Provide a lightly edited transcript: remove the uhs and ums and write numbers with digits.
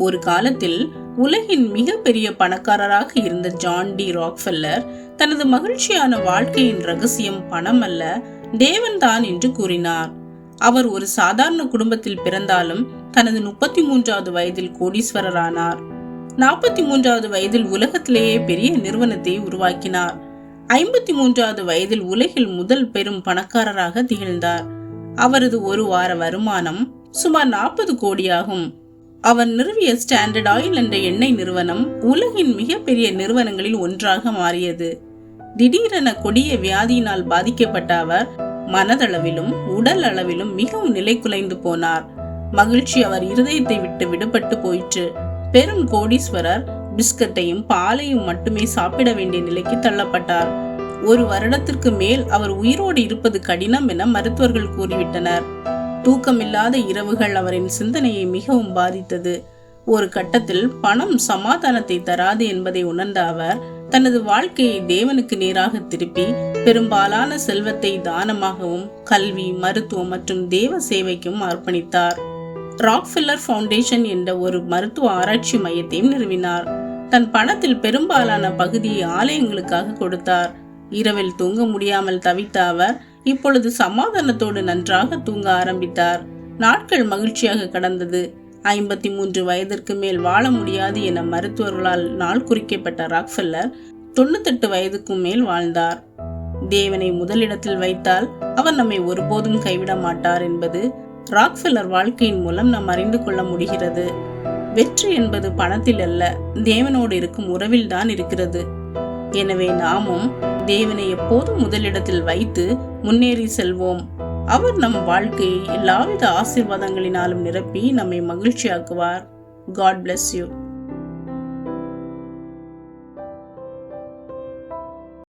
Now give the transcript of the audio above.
ஒரு காலத்தில் உலகின் மிகப்பெரிய பணக்காரராக இருந்த ஜான் டி ராக்ஃபெல்லர் தனது மகிழ்ச்சியான வாழ்க்கையின் ரகசியம் பணம் அல்ல, தேவன்தான் என்று கூறினார். அவர் ஒரு சாதாரண குடும்பத்தில் பிறந்தாலும் தனது 33வது வயதில் கோடீஸ்வரரானார். 43வது வயதில் உலகத்திலேயே பெரிய நிறுவனத்தை உருவாக்கினார். 53வது வயதில் உலகில் முதல் பெரும் பணக்காரராக திகழ்ந்தார். அவரது ஒரு வார வருமானம் சுமார் 40 கோடியாகும். அவர் நிறுவிய ஸ்டாண்டர்ட் ஆயில் என்ற எண்ணெய் நிறுவனம் உலகின் மிகப்பெரிய நிறுவனங்களில் ஒன்றாக மாறியது. திடீரென கொடிய வியாதியினால் பாதிக்கப்பட்ட அவர் மனதளவிலும் உடல் அளவிலும் மிகவும் நிலை குலைந்து போனார். மகிழ்ச்சி அவர் இருதயத்தை விட்டு விடுபட்டு போயிற்று. பெரும் கோடீஸ்வரர் பிஸ்கட்டையும் பாலையும் மட்டுமே சாப்பிட வேண்டிய நிலைக்கு தள்ளப்பட்டார். ஒரு வருடத்திற்கு மேல் அவர் உயிரோடு இருப்பது கடினம் என மருத்துவர்கள் கூறிவிட்டனர். தூக்கமில்லாத இரவுகள் அவரின் சிந்தனையை மிகவும் பாதித்தது. ஒரு கட்டத்தில் பணம் சமாதானத்தை தராது என்பதை உணர்ந்த அவர் தனது வாழ்க்கையை தேவனுக்கு நேராக திருப்பி பெரும்பாலான செல்வத்தை தானமாகவும் கல்வி, மருத்துவம் மற்றும் தேவ சேவைக்கும் அர்ப்பணித்தார். ராக்ஃபெல்லர் ஃபவுண்டேஷன் என்ற ஒரு மருத்துவ ஆராய்ச்சி மையத்தையும் நிறுவினார். தன் பணத்தில் பெரும்பாலான பகுதியை ஆலயங்களுக்காக கொடுத்தார். இரவில் தூங்க முடியாமல் தவித்த அவர் இப்பொழுது சமாதானத்தோடு நன்றாக தூங்க ஆரம்பித்தார். நாட்கள் மகிழ்ச்சியாக கடந்தது. 53 வயதிற்கு மேல் வாழ முடியாது என மருத்துவர்களால் நாள் குறிக்கப்பட்ட ராக்ஃபெல்லர் 98 வயதுக்கும் மேல் வாழ்ந்தார். தேவனை முதலிடத்தில் வைத்தால் அவர் நம்மை ஒருபோதும் கைவிட மாட்டார் என்பது ராக்ஃபெல்லர் வாழ்க்கையின் மூலம் நாம் அறிந்து கொள்ள முடிகிறது. வெற்றி என்பது பணத்தில் அல்ல, தேவனோடு இருக்கும் உறவில் தான் இருக்கிறது. எனவே நாமும் தேவனை எப்போதும் முதலிடத்தில் வைத்து முன்னேறி செல்வோம். அவர் நம் வாழ்க்கையை எல்லாவித ஆசீர்வாதங்களினாலும் நிரப்பி நம்மை மகிழ்ச்சியாக்குவார். God bless you.